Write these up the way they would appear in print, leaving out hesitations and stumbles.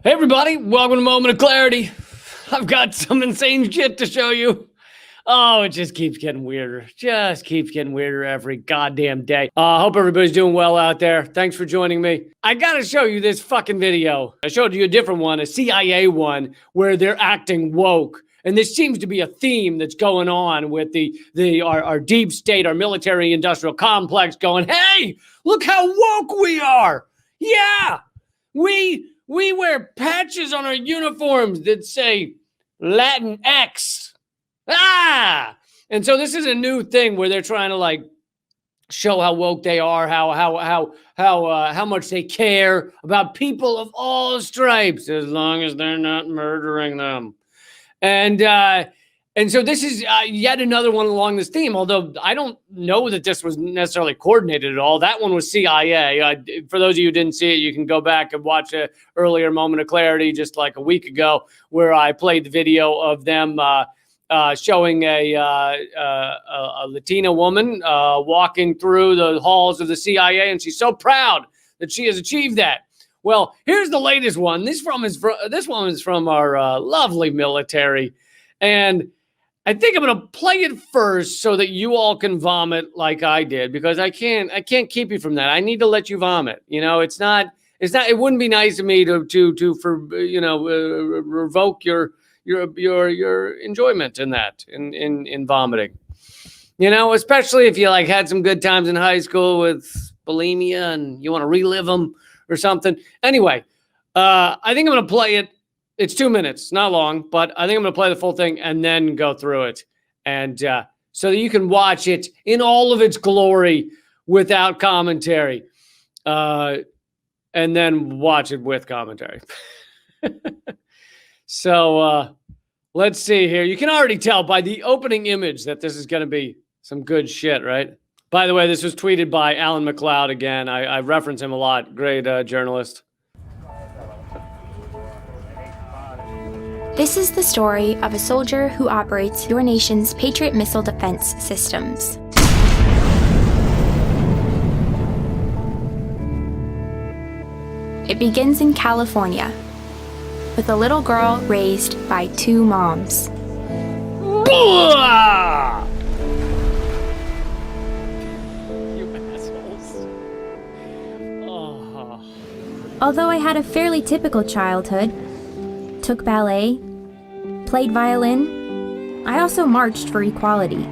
Hey everybody, welcome to Moment of Clarity. I've got some insane shit to show you. Oh, it just keeps getting weirder. Just keeps getting weirder every goddamn day. Hope everybody's doing well out there. Thanks for joining me. I gotta show you this fucking video. I showed you a different one, a CIA one, where they're acting woke. And this seems to be a theme that's going on with our deep state, our military industrial complex going, hey, look how woke we are. Yeah, we wear patches on our uniforms that say Latin X. And so this is a new thing where they're trying to like show how woke they are, how much they care about people of all stripes, as long as they're not murdering them. And so this is yet another one along this theme, although I don't know that this was necessarily coordinated at all. That one was CIA. For those of you who didn't see it, you can go back and watch an earlier Moment of Clarity just like a week ago where I played the video of them showing a Latina woman walking through the halls of the CIA, and she's so proud that she has achieved that. Well, here's the latest one. This one is from our lovely military, and I think I'm going to play it first so that you all can vomit like I did, because I can't keep you from that. I need to let you vomit. You know, it wouldn't be nice of me to revoke your enjoyment in that, in vomiting. You know, especially if you like had some good times in high school with bulimia and you want to relive them or something. Anyway, I think I'm going to play it. It's 2 minutes, not long, but I think I'm going to play the full thing and then go through it. And so that you can watch it in all of its glory without commentary. And then watch it with commentary. So let's see here. You can already tell by the opening image that this is going to be some good shit, right? By the way, this was tweeted by Alan McLeod again. I reference him a lot. Great journalist. This is the story of a soldier who operates your nation's Patriot missile defense systems. It begins in California, with a little girl raised by two moms. Although I had a fairly typical childhood, took ballet, played violin, I also marched for equality.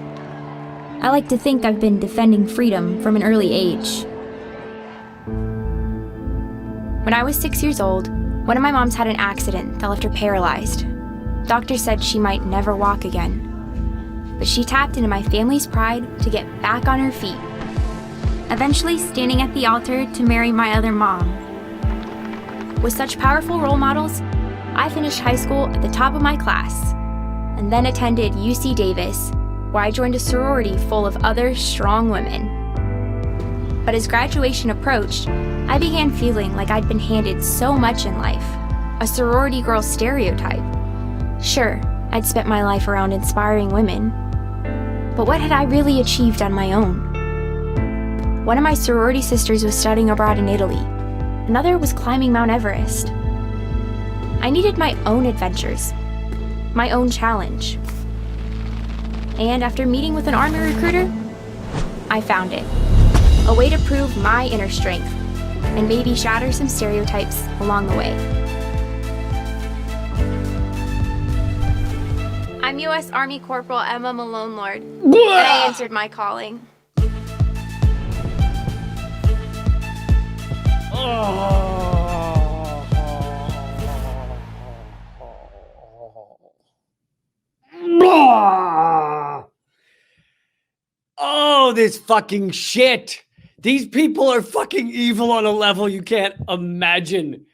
I like to think I've been defending freedom from an early age. When I was 6 years old, one of my moms had an accident that left her paralyzed. Doctors said she might never walk again. But she tapped into my family's pride to get back on her feet, eventually standing at the altar to marry my other mom. With such powerful role models, I finished high school at the top of my class, and then attended UC Davis, where I joined a sorority full of other strong women. But as graduation approached, I began feeling like I'd been handed so much in life, a sorority girl stereotype. Sure, I'd spent my life around inspiring women, but what had I really achieved on my own? One of my sorority sisters was studying abroad in Italy. Another was climbing Mount Everest. I needed my own adventures, my own challenge. And after meeting with an Army recruiter, I found it. A way to prove my inner strength and maybe shatter some stereotypes along the way. I'm U.S. Army Corporal Emma Malone Lord, and I answered my calling. Oh, this fucking shit. These people are fucking evil on a level you can't imagine.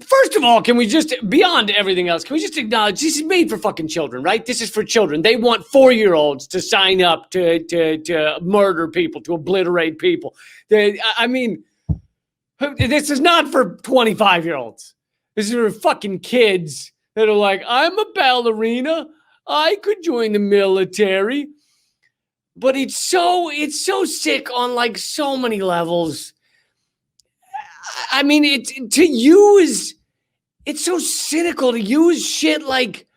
First of all, can we just, beyond everything else, can we just acknowledge this is made for fucking children, right? This is for children. They want 4-year-olds to sign up to murder people, to obliterate people. I mean, this is not for 25-year-olds. This is for fucking kids that are like, I'm a ballerina. I could join the military. But it's so sick on like so many levels. I mean, it's so cynical to use shit like,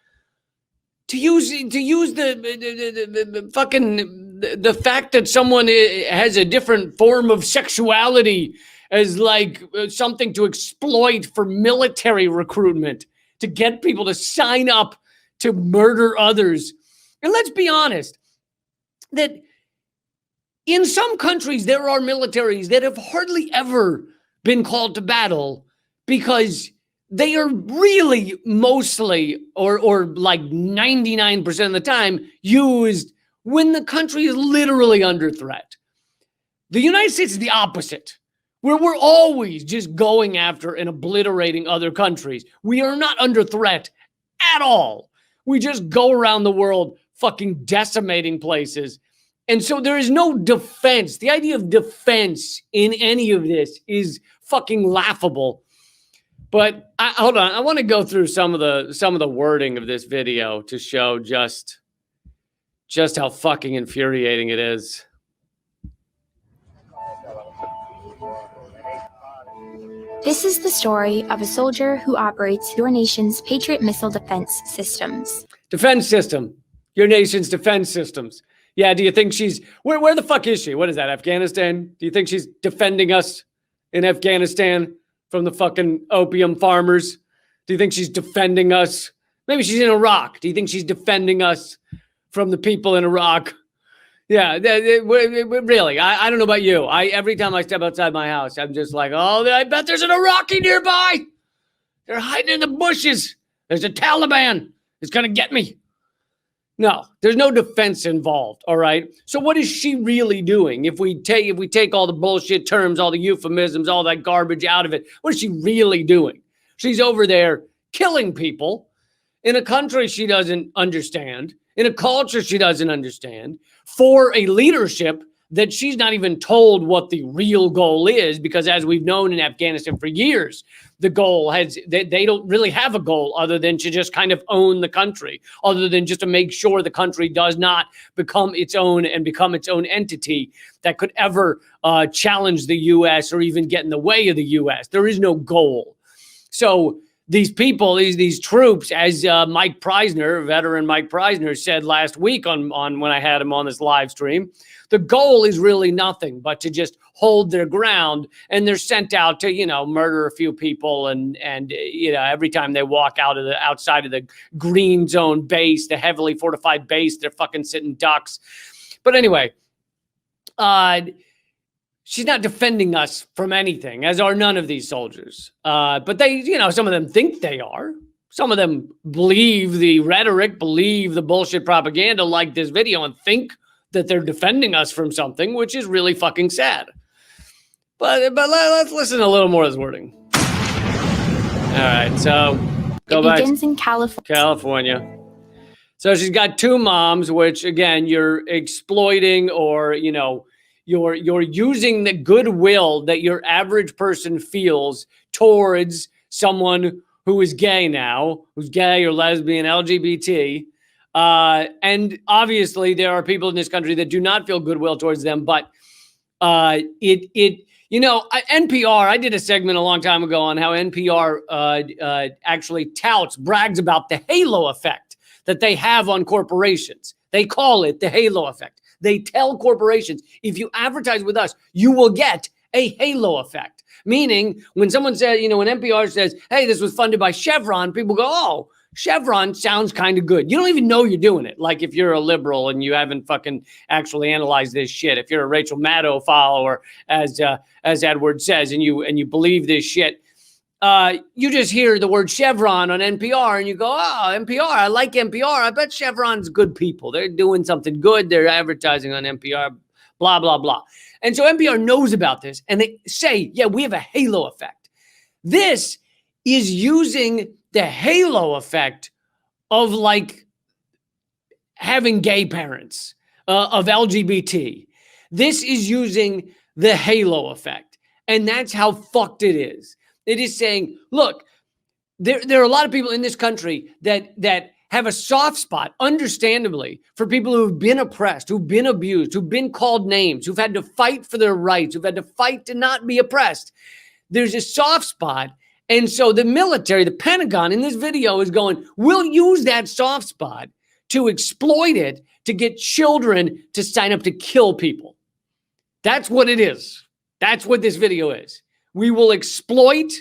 to use the fucking the fact that someone has a different form of sexuality as like something to exploit for military recruitment, to get people to sign up to murder others. And let's be honest, that in some countries there are militaries that have hardly ever been called to battle because they are really mostly, or like 99% of the time, used when the country is literally under threat. The United States is the opposite, where we're always just going after and obliterating other countries. We are not under threat at all. We just go around the world fucking decimating places. And so there is no defense. The idea of defense in any of this is fucking laughable. But hold on, I want to go through some of the wording of this video to show just how fucking infuriating it is. This is the story of a soldier who operates your nation's Patriot missile defense systems. Defense system. Your nation's defense systems. Yeah, do you think she's... Where the fuck is she? What is that, Afghanistan? Do you think she's defending us in Afghanistan from the fucking opium farmers? Do you think she's defending us? Maybe she's in Iraq. Do you think she's defending us from the people in Iraq? Yeah, really. I don't know about you. Every time I step outside my house, I'm just like, oh, I bet there's an Iraqi nearby. They're hiding in the bushes. There's a Taliban. It's going to get me. No, there's no defense involved, all right? So what is she really doing? If we take all the bullshit terms, all the euphemisms, all that garbage out of it, what is she really doing? She's over there killing people in a country she doesn't understand, in a culture she doesn't understand, for a leadership that she's not even told what the real goal is, because as we've known in Afghanistan for years, the goal they don't really have a goal other than to just kind of own the country, other than just to make sure the country does not become its own and become its own entity that could ever challenge the U.S. or even get in the way of the U.S. There is no goal. So these people, these troops, as Mike Preisner, veteran Mike Preisner, said last week on when I had him on this live stream, the goal is really nothing but to just hold their ground, and they're sent out to, murder a few people, and every time they walk outside of the green zone base, the heavily fortified base, they're fucking sitting ducks. But anyway, she's not defending us from anything, as are none of these soldiers. But they, some of them think they are. Some of them believe the rhetoric, believe the bullshit propaganda like this video, and think that they're defending us from something, which is really fucking sad. But let's listen to a little more of this wording. All right, so go back. It begins in California. So she's got two moms, which again, you're exploiting, or you're using the goodwill that your average person feels towards someone who is gay now, who's gay or lesbian, LGBT. And obviously there are people in this country that do not feel goodwill towards them, but NPR, I did a segment a long time ago on how NPR actually brags about the halo effect that they have on corporations. They call it the halo effect. They tell corporations, if you advertise with us, you will get a halo effect. Meaning, when someone says, when NPR says, hey, this was funded by Chevron, people go, oh, Chevron sounds kind of good. You don't even know you're doing it. Like if you're a liberal and you haven't fucking actually analyzed this shit. If you're a Rachel Maddow follower, as Edward says, and you believe this shit, you just hear the word Chevron on NPR and you go, oh, NPR, I like NPR. I bet Chevron's good people. They're doing something good. They're advertising on NPR, blah, blah, blah. And so NPR knows about this and they say, yeah, we have a halo effect. This is using the halo effect of like having gay parents, of LGBT. This is using the halo effect. And that's how fucked it is. It is saying, look, there are a lot of people in this country that have a soft spot, understandably, for people who've been oppressed, who've been abused, who've been called names, who've had to fight for their rights, who've had to fight to not be oppressed. there's a soft spot. And so the military, the Pentagon in this video is going, we'll use that soft spot to exploit it to get children to sign up to kill people. That's what it is. That's what this video is. We will exploit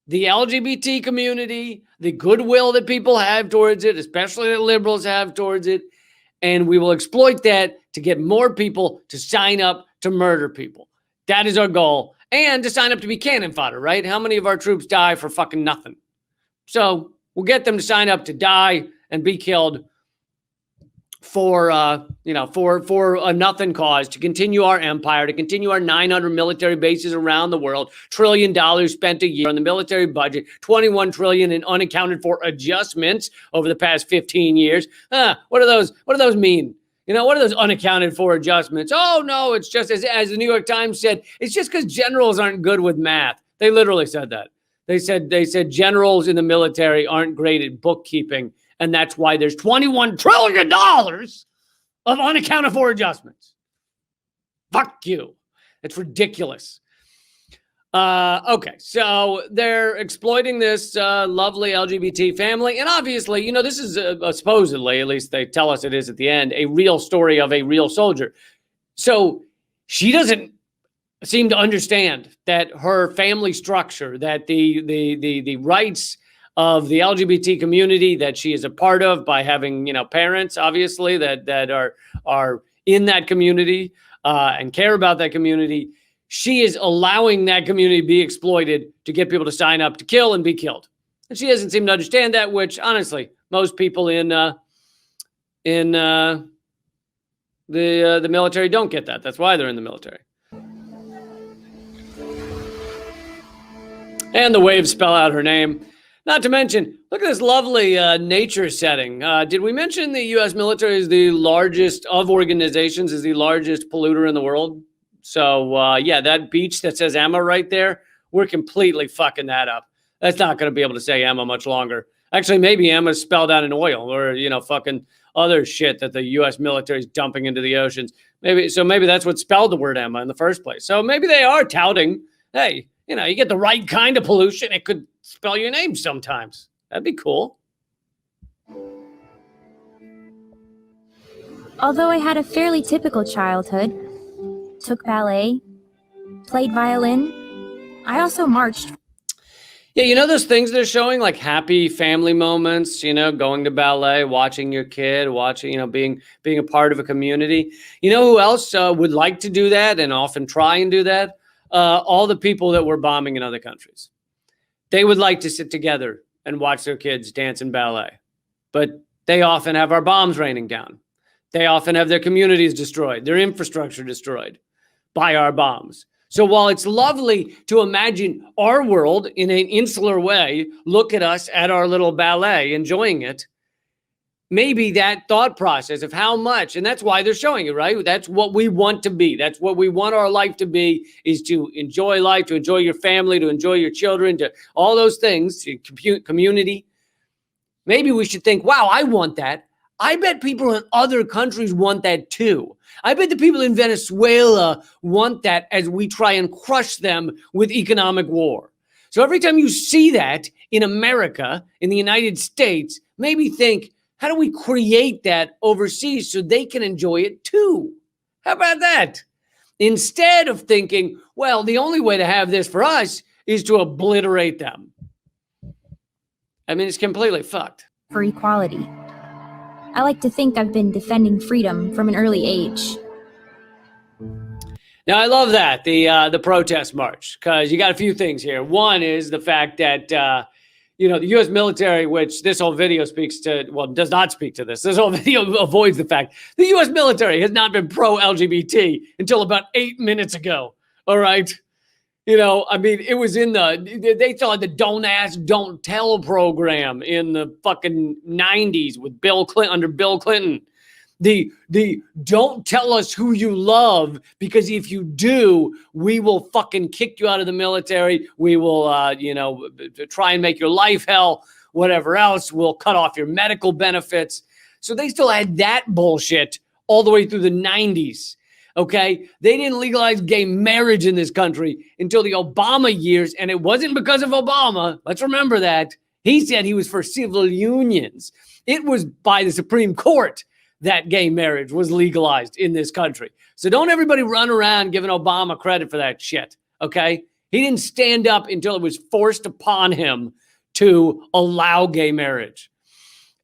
the LGBT community, the goodwill that people have towards it, especially that liberals have towards it, and we will exploit that to get more people to sign up to murder people. That is our goal. And to sign up to be cannon fodder, right? How many of our troops die for fucking nothing? So we'll get them to sign up to die and be killed for a nothing cause, to continue our empire, to continue our 900 military bases around the world, $1 trillion spent a year on the military budget, 21 trillion in unaccounted for adjustments over the past 15 years. What do those mean? What are those unaccounted for adjustments? Oh, no, it's just as the New York Times said, it's just because generals aren't good with math. They literally said that. They said generals in the military aren't great at bookkeeping, and that's why there's $21 trillion of unaccounted for adjustments. Fuck you. It's ridiculous. Okay, so they're exploiting this lovely LGBT family. And obviously, this is supposedly, at least they tell us it is at the end, a real story of a real soldier. So she doesn't seem to understand that her family structure, that the rights of the LGBT community that she is a part of by having, parents, obviously, that are in that community and care about that community. She is allowing that community to be exploited to get people to sign up to kill and be killed. And she doesn't seem to understand that, which honestly, most people in the military don't get that. That's why they're in the military. And the waves spell out her name. Not to mention, look at this lovely nature setting. Did we mention the U.S. military is the largest of organizations, is the largest polluter in the world? So, yeah, that beach that says Emma right there, we're completely fucking that up. That's not going to be able to say Emma much longer. Actually, maybe Emma's spelled out in oil or, fucking other shit that the U.S. military is dumping into the oceans. Maybe that's what spelled the word Emma in the first place. So maybe they are touting, hey, you get the right kind of pollution, it could spell your name sometimes. That'd be cool. Although I had a fairly typical childhood, took ballet, played violin, I also marched. Yeah, those things they're showing, like happy family moments, going to ballet, watching your kid, being a part of a community. You know who else would like to do that and often try and do that? All the people that were bombing in other countries. They would like to sit together and watch their kids dance in ballet. But they often have our bombs raining down. They often have their communities destroyed, their infrastructure destroyed by our bombs. So while it's lovely to imagine our world in an insular way, look at us at our little ballet, enjoying it, maybe that thought process of how much, and that's why they're showing it, right? That's what we want to be. That's what we want our life to be, is to enjoy life, to enjoy your family, to enjoy your children, to all those things, community. Maybe we should think, wow, I want that. I bet people in other countries want that too. I bet the people in Venezuela want that as we try and crush them with economic war. So every time you see that in America, in the United States, maybe think, how do we create that overseas so they can enjoy it too? How about that? Instead of thinking, well, the only way to have this for us is to obliterate them. I mean, it's completely fucked. For equality. I like to think I've been defending freedom from an early age. Now, I love that, the protest march, because you got a few things here. One is the fact that, the U.S. military, which this whole video does not speak to this. This whole video avoids the fact the U.S. military has not been pro-LGBT until about 8 minutes ago. All right. It was they saw the Don't Ask, Don't Tell program in the fucking 90s with under Bill Clinton. The don't tell us who you love, because if you do, we will fucking kick you out of the military. We will, try and make your life hell, whatever else. We'll cut off your medical benefits. So they still had that bullshit all the way through the 90s. Okay, they didn't legalize gay marriage in this country until the Obama years, and it wasn't because of Obama. Let's remember that. He said he was for civil unions. It was by the Supreme Court that gay marriage was legalized in this country. So don't everybody run around giving Obama credit for that shit, okay? He didn't stand up until it was forced upon him to allow gay marriage.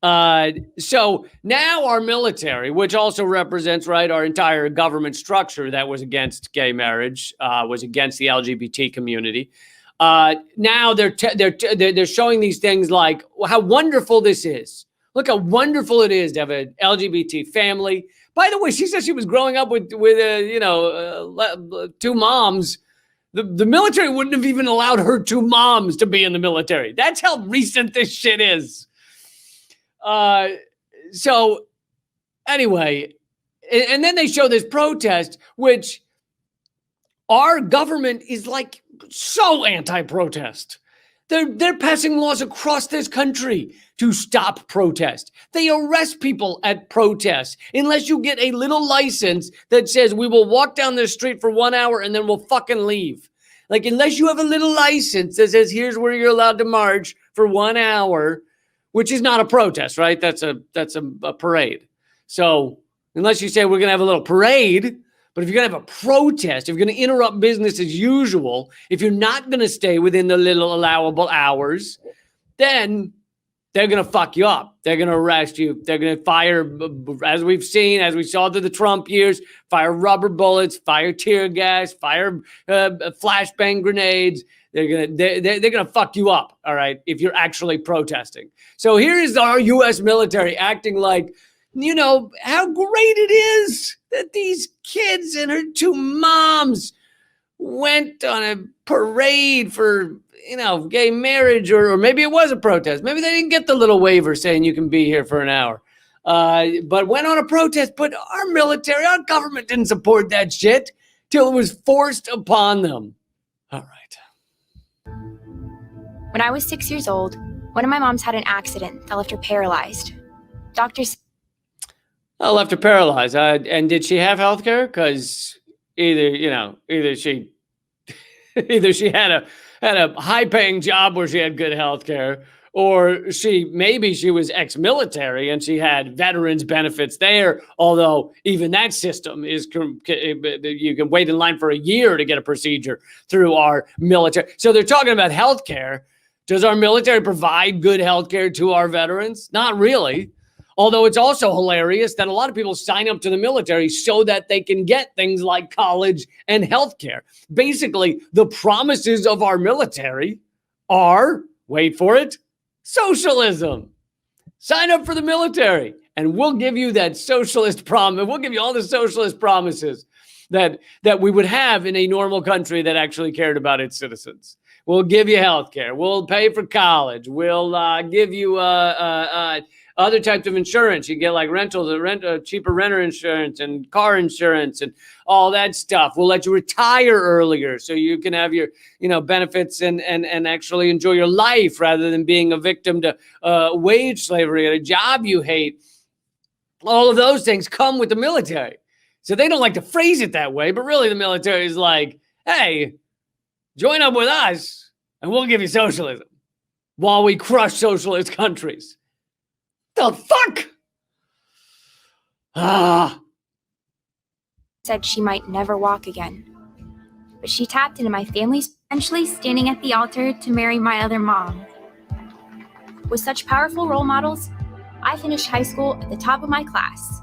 So now our military, which also represents, right, our entire government structure that was against gay marriage, was against the LGBT community. Now they're showing these things like how wonderful this is. Look how wonderful it is to have an LGBT family. By the way, she said she was growing up with two moms. The military wouldn't have even allowed her two moms to be in the military. That's how recent this shit is. So anyway, and then they show this protest, which our government is like so anti-protest. They're passing laws across this country to stop protest. They arrest people at protests unless you get a little license that says we will walk down the street for 1 hour and then we'll fucking leave. Like, unless you have a little license that says here's where you're allowed to march for 1 hour, which is not a protest, right? That's a parade. So unless you say we're going to have a little parade, but if you're going to have a protest, if you're going to interrupt business as usual, if you're not going to stay within the little allowable hours, then they're going to fuck you up. They're going to arrest you. They're going to fire, as we saw through the Trump years, fire rubber bullets, fire tear gas, fire flashbang grenades. They're gonna fuck you up, all right, if you're actually protesting. So here is our U.S. military acting like, you know, how great it is that these kids and her two moms went on a parade for, you know, gay marriage, or maybe it was a protest. Maybe they didn't get the little waiver saying you can be here for an hour, but went on a protest. But our military, our government didn't support that shit till it was forced upon them. All right. When I was 6 years old, one of my moms had an accident that left her paralyzed. Doctors left her paralyzed. And did she have health care? Because either she had a high-paying job where she had good health care, or maybe she was ex-military and she had veterans benefits there. Although even that system is, you can wait in line for a year to get a procedure through our military. So they're talking about health care. Does our military provide good health care to our veterans? Not really. Although it's also hilarious that a lot of people sign up to the military so that they can get things like college and health care. Basically, the promises of our military are, wait for it, socialism. Sign up for the military and we'll give you that socialist promise. We'll give you all the socialist promises that we would have in a normal country that actually cared about its citizens. We'll give you health care. We'll pay for college. We'll give you other types of insurance. You get like cheaper renter insurance and car insurance and all that stuff. We'll let you retire earlier so you can have your, benefits and actually enjoy your life rather than being a victim to wage slavery at a job you hate. All of those things come with the military. So they don't like to phrase it that way, but really the military is like, hey, join up with us and we'll give you socialism while we crush socialist countries. The fuck? Said she might never walk again. But she tapped into my family's, eventually standing at the altar to marry my other mom. With such powerful role models, I finished high school at the top of my class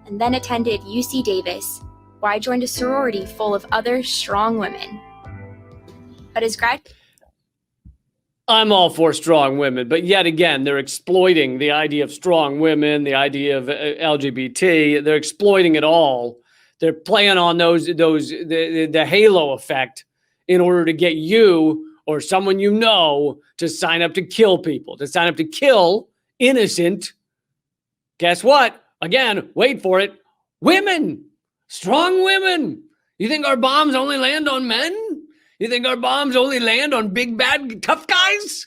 and then attended UC Davis, where I joined a sorority full of other strong women. But as I'm all for strong women, but yet again, they're exploiting the idea of strong women, the idea of LGBT. They're exploiting it all. They're playing on the halo effect in order to get you or someone to sign up to kill people, to sign up to kill innocent. Guess what? Again, wait for it. Women, strong women. You think our bombs only land on men? You think our bombs only land on big, bad, tough guys?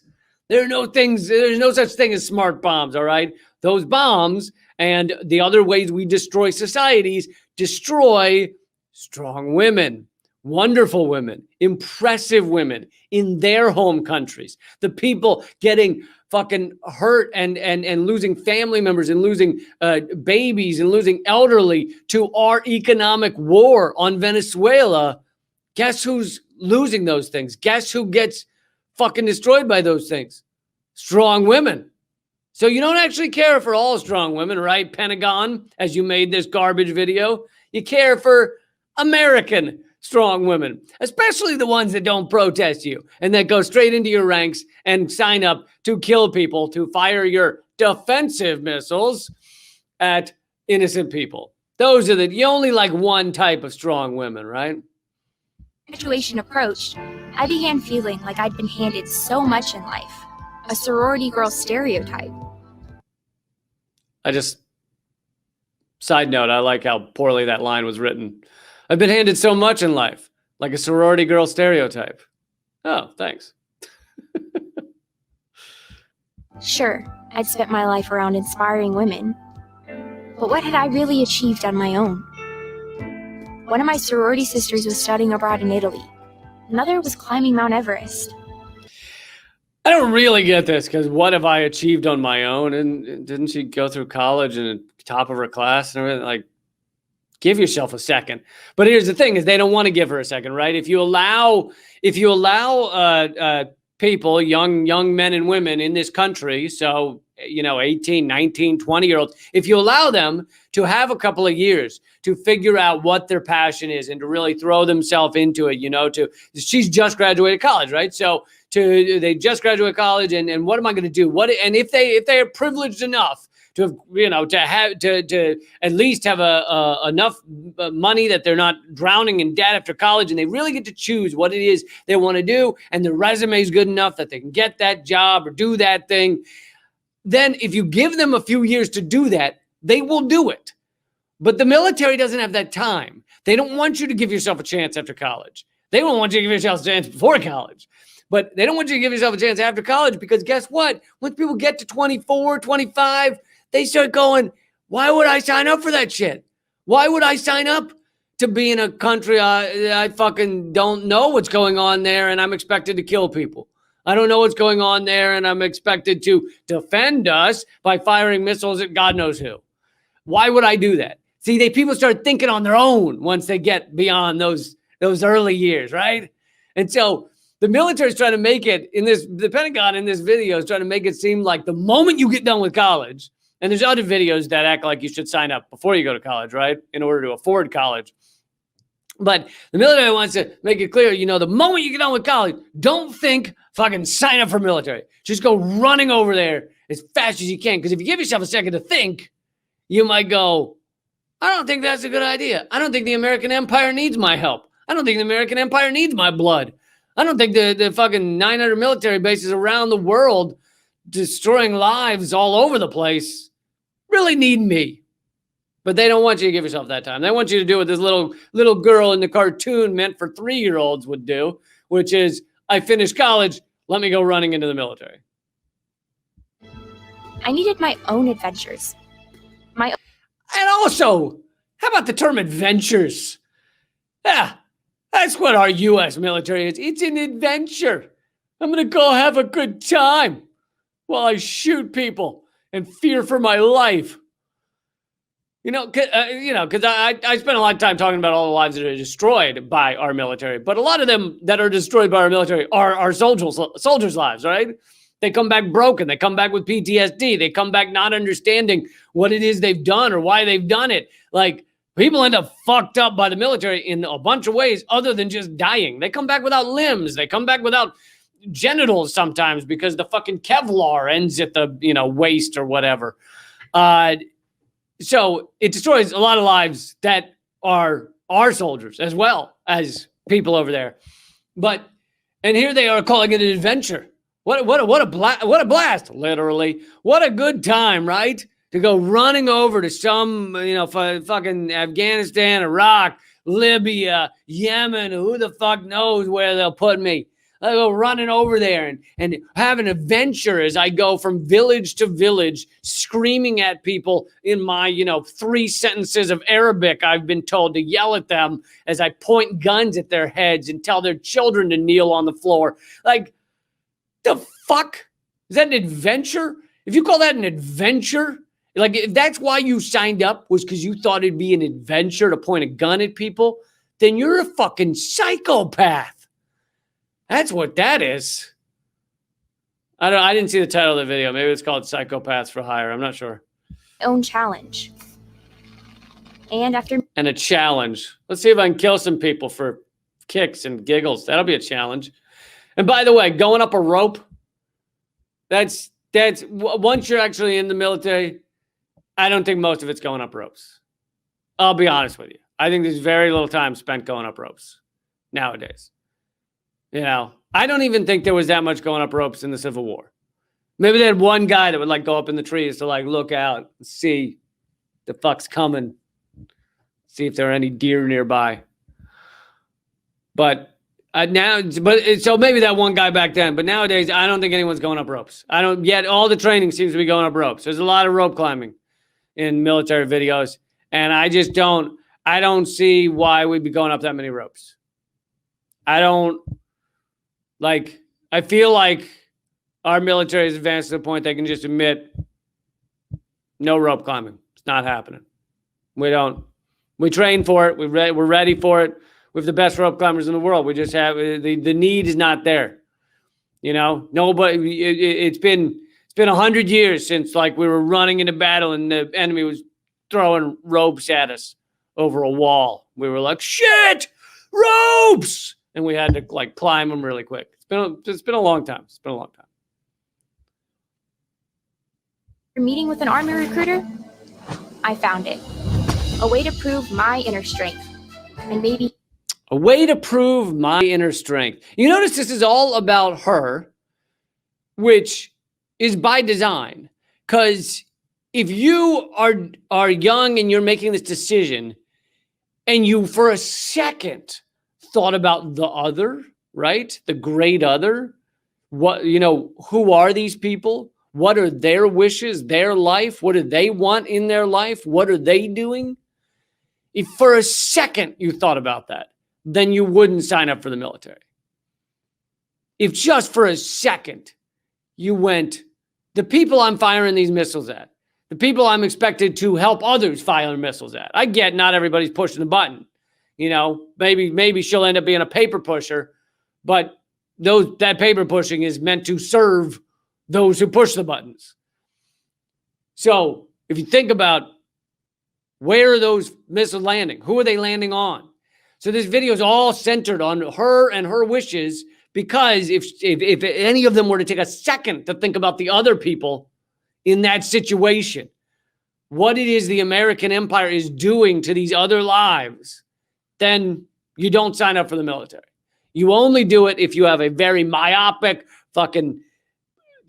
There's no such thing as smart bombs, all right? Those bombs and the other ways we destroy societies destroy strong women, wonderful women, impressive women in their home countries. The people getting fucking hurt and losing family members and losing babies and losing elderly to our economic war on Venezuela. Guess who's losing those things? Guess who gets fucking destroyed by those things? Strong women. So you don't actually care for all strong women, right? Pentagon, as you made this garbage video. You care for American strong women, especially the ones that don't protest you and that go straight into your ranks and sign up to kill people, to fire your defensive missiles at innocent people. Those are you only like one type of strong women, right? Graduation approached, I began feeling like I'd been handed so much in life. A sorority girl stereotype. Side note, I like how poorly that line was written. I've been handed so much in life, like a sorority girl stereotype. Oh, thanks. Sure, I'd spent my life around inspiring women. But what had I really achieved on my own? One of my sorority sisters was studying abroad in Italy. Another was climbing Mount Everest. I don't really get this, because what have I achieved on my own? And didn't she go through college and top of her class and everything? Like, give yourself a second. But here's the thing: is they don't want to give her a second, right? If you allow people, young men and women in this country, so 18, 19, 20-year-olds, if you allow them to have a couple of years to figure out what their passion is and to really throw themselves into it, she's just graduated college, right? So they just graduated college, and what am I going to do? And if they are privileged enough to have, to at least have enough money that they're not drowning in debt after college, and they really get to choose what it is they want to do, and their resume is good enough that they can get that job or do that thing, then if you give them a few years to do that, they will do it. But the military doesn't have that time. They don't want you to give yourself a chance after college. They don't want you to give yourself a chance before college. But they don't want you to give yourself a chance after college, because guess what? Once people get to 24, 25, they start going, why would I sign up for that shit? Why would I sign up to be in a country I fucking don't know what's going on there, and I'm expected to kill people? I don't know what's going on there, and I'm expected to defend us by firing missiles at God knows who. Why would I do that? See, people start thinking on their own once they get beyond those early years, right? And so the military is trying to make it the Pentagon in this video is trying to make it seem like the moment you get done with college, and there's other videos that act like you should sign up before you go to college, right? In order to afford college. But the military wants to make it clear, the moment you get done with college, don't think fucking sign up for military. Just go running over there as fast as you can. Because if you give yourself a second to think, you might go, I don't think that's a good idea. I don't think the American empire needs my help. I don't think the American empire needs my blood. I don't think the fucking 900 military bases around the world destroying lives all over the place really need me. But they don't want you to give yourself that time. They want you to do what this little girl in the cartoon meant for 3-year-olds would do, which is, I finished college, let me go running into the military. I needed my own adventures. And also, how about the term adventures? Yeah, that's what our U.S. military is. It's an adventure. I'm going to go have a good time while I shoot people and fear for my life. Because I spent a lot of time talking about all the lives that are destroyed by our military, but a lot of them that are destroyed by our military are our soldiers' lives, right? They come back broken. They come back with PTSD. They come back not understanding what it is they've done or why they've done it. Like, people end up fucked up by the military in a bunch of ways other than just dying. They come back without limbs. They come back without genitals sometimes because the fucking Kevlar ends at the, waist or whatever. So it destroys a lot of lives that are our soldiers as well as people over there. And here they are calling it an adventure. What a blast, literally. What a good time, right? To go running over to some, fucking Afghanistan, Iraq, Libya, Yemen, who the fuck knows where they'll put me. I go running over there and have an adventure as I go from village to village, screaming at people in my, 3 sentences of Arabic I've been told to yell at them as I point guns at their heads and tell their children to kneel on the floor. Like, the fuck? Is that an adventure? If you call that an adventure, like if that's why you signed up was because you thought it'd be an adventure to point a gun at people, then you're a fucking psychopath. That's what that is. I didn't see the title of the video. Maybe it's called Psychopaths for Hire. I'm not sure. Own challenge. And a challenge. Let's see if I can kill some people for kicks and giggles. That'll be a challenge. And by the way, going up a rope, that's once you're actually in the military, I don't think most of it's going up ropes. I'll be honest with you. I think there's very little time spent going up ropes nowadays. I don't even think there was that much going up ropes in the Civil War. Maybe they had one guy that would go up in the trees to look out and see the fuck's coming, see if there are any deer nearby. So maybe that one guy back then, but nowadays I don't think anyone's going up ropes. Yet all the training seems to be going up ropes. There's a lot of rope climbing in military videos, and I don't see why we'd be going up that many ropes. I feel like our military is advanced to the point they can just admit no rope climbing. It's not happening. We train for it. We're ready for it. We have the best rope climbers in the world. We just have the need is not there. Nobody. It's been 100 years since we were running into battle and the enemy was throwing ropes at us over a wall. We were like, shit, ropes, and we had to climb them really quick. It's been a long time. It's been a long time. meeting with an Army recruiter, I found it. A way to prove my inner strength. And maybe a way to prove my inner strength. You notice this is all about her, which is by design. Because if you are young and you're making this decision and you for a second thought about the other, right? The great other, who are these people? What are their wishes, their life? What do they want in their life? What are they doing? If for a second you thought about that, then you wouldn't sign up for the military. If just for a second you went, the people I'm firing these missiles at, the people I'm expected to help others fire missiles at. I get not everybody's pushing the button. Maybe she'll end up being a paper pusher, but that paper pushing is meant to serve those who push the buttons. So if you think about where are those missiles landing? Who are they landing on? So this video is all centered on her and her wishes, because if any of them were to take a second to think about the other people in that situation, what it is the American empire is doing to these other lives, then you don't sign up for the military. You only do it if you have a very myopic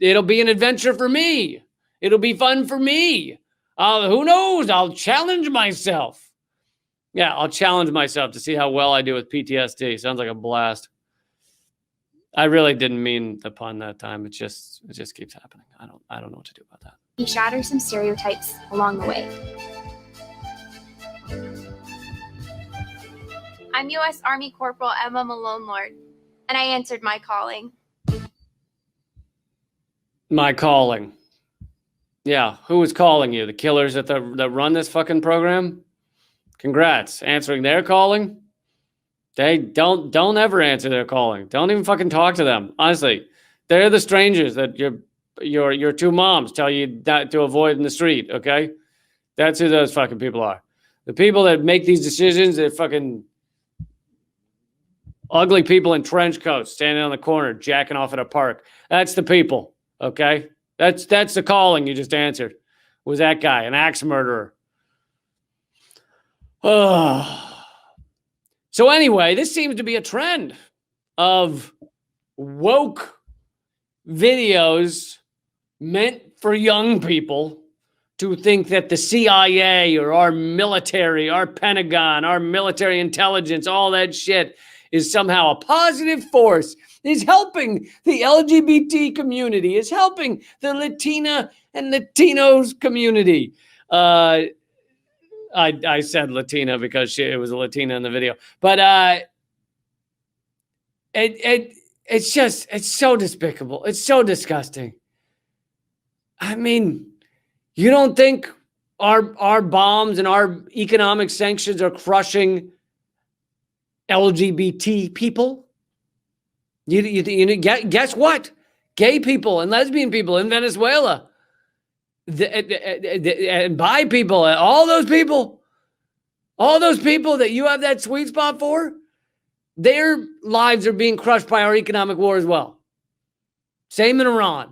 it'll be an adventure for me. It'll be fun for me. Who knows? I'll challenge myself. Yeah, I'll challenge myself to see how well I do with PTSD. Sounds like a blast. I really didn't mean the pun that time. It just keeps happening. I don't know what to do about that. he shatters some stereotypes along the way. I'm U.S. Army Corporal Emma Malone Lord, and I answered my calling. My calling. Yeah, who was calling you? The killers that run this fucking program? Congrats, answering their calling. They don't ever answer their calling. Don't even fucking talk to them. Honestly, they're the strangers that your two moms tell you not to avoid in the street. Okay, that's who those fucking people are. The people that make these decisions, they're fucking ugly people in trench coats standing on the corner jacking off at a park. That's the people. Okay, that's the calling you just answered. Was that guy an axe murderer? Oh. So anyway, this seems to be a trend of woke videos meant for young people to think that the CIA or our military, our Pentagon, our military intelligence, all that shit is somehow a positive force, is helping the LGBT community, is helping the Latina and Latinos community. I said Latina because it was a Latina in the video, but it's so despicable. It's so disgusting. I mean, you don't think our bombs and our economic sanctions are crushing LGBT people? Guess what? Gay people and lesbian people in Venezuela, and bi people, all those people that you have that sweet spot for, their lives are being crushed by our economic war as well. Same in Iran.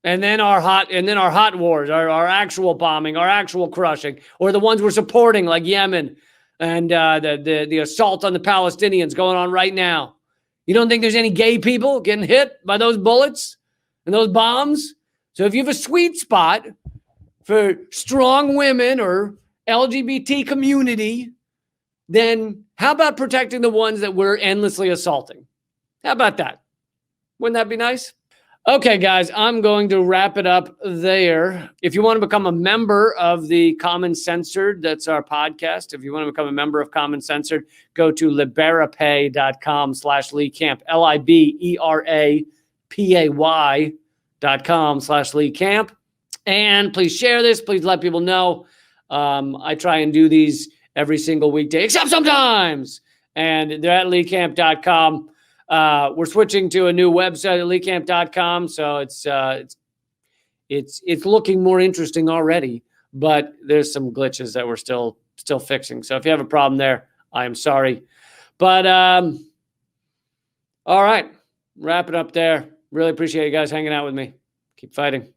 And then our hot wars, our actual bombing, our actual crushing, or the ones we're supporting like Yemen and the assault on the Palestinians going on right now. You don't think there's any gay people getting hit by those bullets and those bombs? So if you have a sweet spot for strong women or LGBT community, then how about protecting the ones that we're endlessly assaulting? How about that? Wouldn't that be nice? Okay, guys, I'm going to wrap it up there. If you want to become a member of the Common Censored, that's our podcast. If you want to become a member of Common Censored, go to liberapay.com/Lee Camp, LIBERAPAY.com/Lee Camp. And please share this. Please let people know. I try and do these every single weekday, except sometimes. And they're at leecamp.com. We're switching to a new website at leecamp.com, so it's looking more interesting already, but there's some glitches that we're still fixing. So if you have a problem there, I am sorry. But all right, wrap it up there. Really appreciate you guys hanging out with me. Keep fighting.